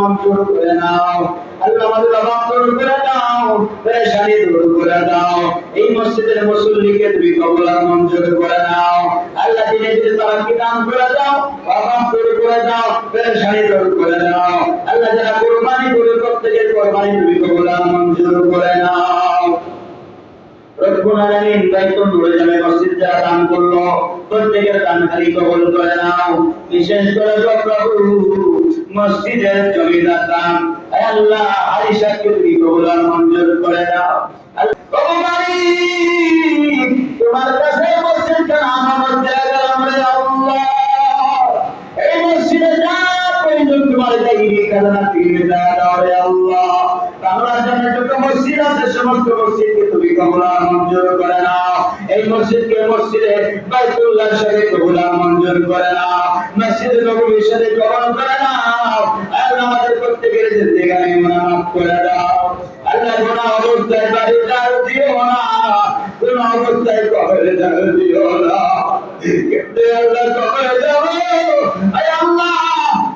মঞ্জুর করে নাও। আল্লাহ আমাদের অভাব দূর করে দাও, পেরেশানি দূর করে দাও। এই মসজিদের মুসল্লিকে তুমি কবুল আর মঞ্জুর করে নাও। আল্লাহ দিনে দিনে তারাক্কি দান করে দাও, অভাব দূর করে দাও, পেরেশানি দূর করে দাও। আল্লাহ যারা কুরবানি করে প্রত্যেকের কুরবানি তুমি কবুল আর মঞ্জুর করে নাও। রব্বুল আলামিন বাইতুল নূরে জামে মসজিদ যারা দান করলো প্রত্যেকের দানকারী কবুল করে নাও। বিশেষ করে প্রভু মসজিদের জমিদার দান হে আল্লাহ আয়েশাকে তুমি কবুল আর মঞ্জুর করে নাও। আল্লাহ মালিক তোমার কাছে মসজিদটা আমানত দেয়া গেলাম রে আল্লাহ। এই মসজিদে যা প্রয়োজন তোমার চাইবে খাজনা থেকে দেয়া দাও রে আল্লাহ। বাংলার জন্য যত মসজিদ আছে সমস্ত মসজিদকে তুমি কবুল আর মঞ্জুর করে নাও। এই মসজিদকে মসজিদে বাইতুল্লাহ শরীফ কবুল আর মঞ্জুর করে নাও। মসজিদে নববীর সাথে কবুল করে নাও। আল্লাহ আমাদের প্রত্যেকের জিন্দেগানি গুনাহ মাফ করে দাও। আল্লাহ গুনাহ অবস্থায় বাড়ি দাও দিও না, গুনাহ অবস্থায় কবরে দাও দিও না। কিন্তু আল্লাহ কবরে দাও আয় আল্লাহ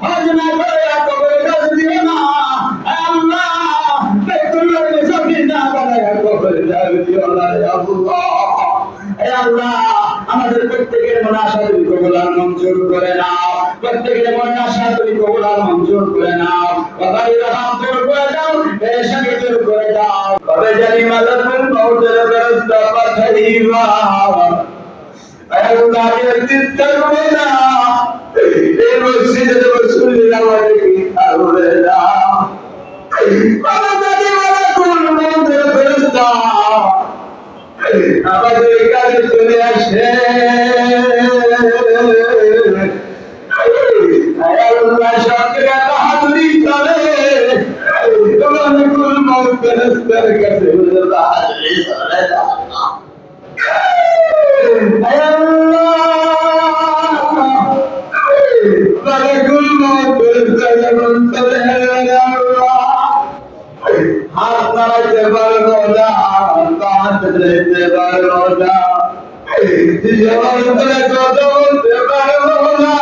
হজনা করে কবরে দাও দিও না। আয় আল্লাহ বাইতুল্লাহ মুসাফির না বানায়া কবরে দাও দিও না আয় আল্লাহ। আয় আল্লাহ আমাদের প্রত্যেকের মনে আশা তুমি কবুল আর মঞ্জুর করে নাও। প্রত্যেকের মনে আশা তুমি কবুল আর মঞ্জুর করে নাও। বাবারি রহম দূর করে দাও, পেরেশানি দূর করে দাও। কবে জানি মালাকুল মউতের ফেরেশতা পাঠাইবা আল্লাহ এর চিৎকার না এই মসজিদে রাসূলুল্লাহ আমাদেরকে আলোরে দাও। কবে জানি মালাকুল মউতের ফেরেশতা আমাদের কাছে চলে আসে আল্লাহ সাথে বাহাদুরি করে মালাকুল মউত ফেরেশতার কাছে বাহাদুরি করে দাও। মালাকুল মউত ফেরেশতা বলতে হাত নাড়াইতে পারবো না, হাত দিতে পারবো না, জীবন ধরে কথা বলতে পারবো না।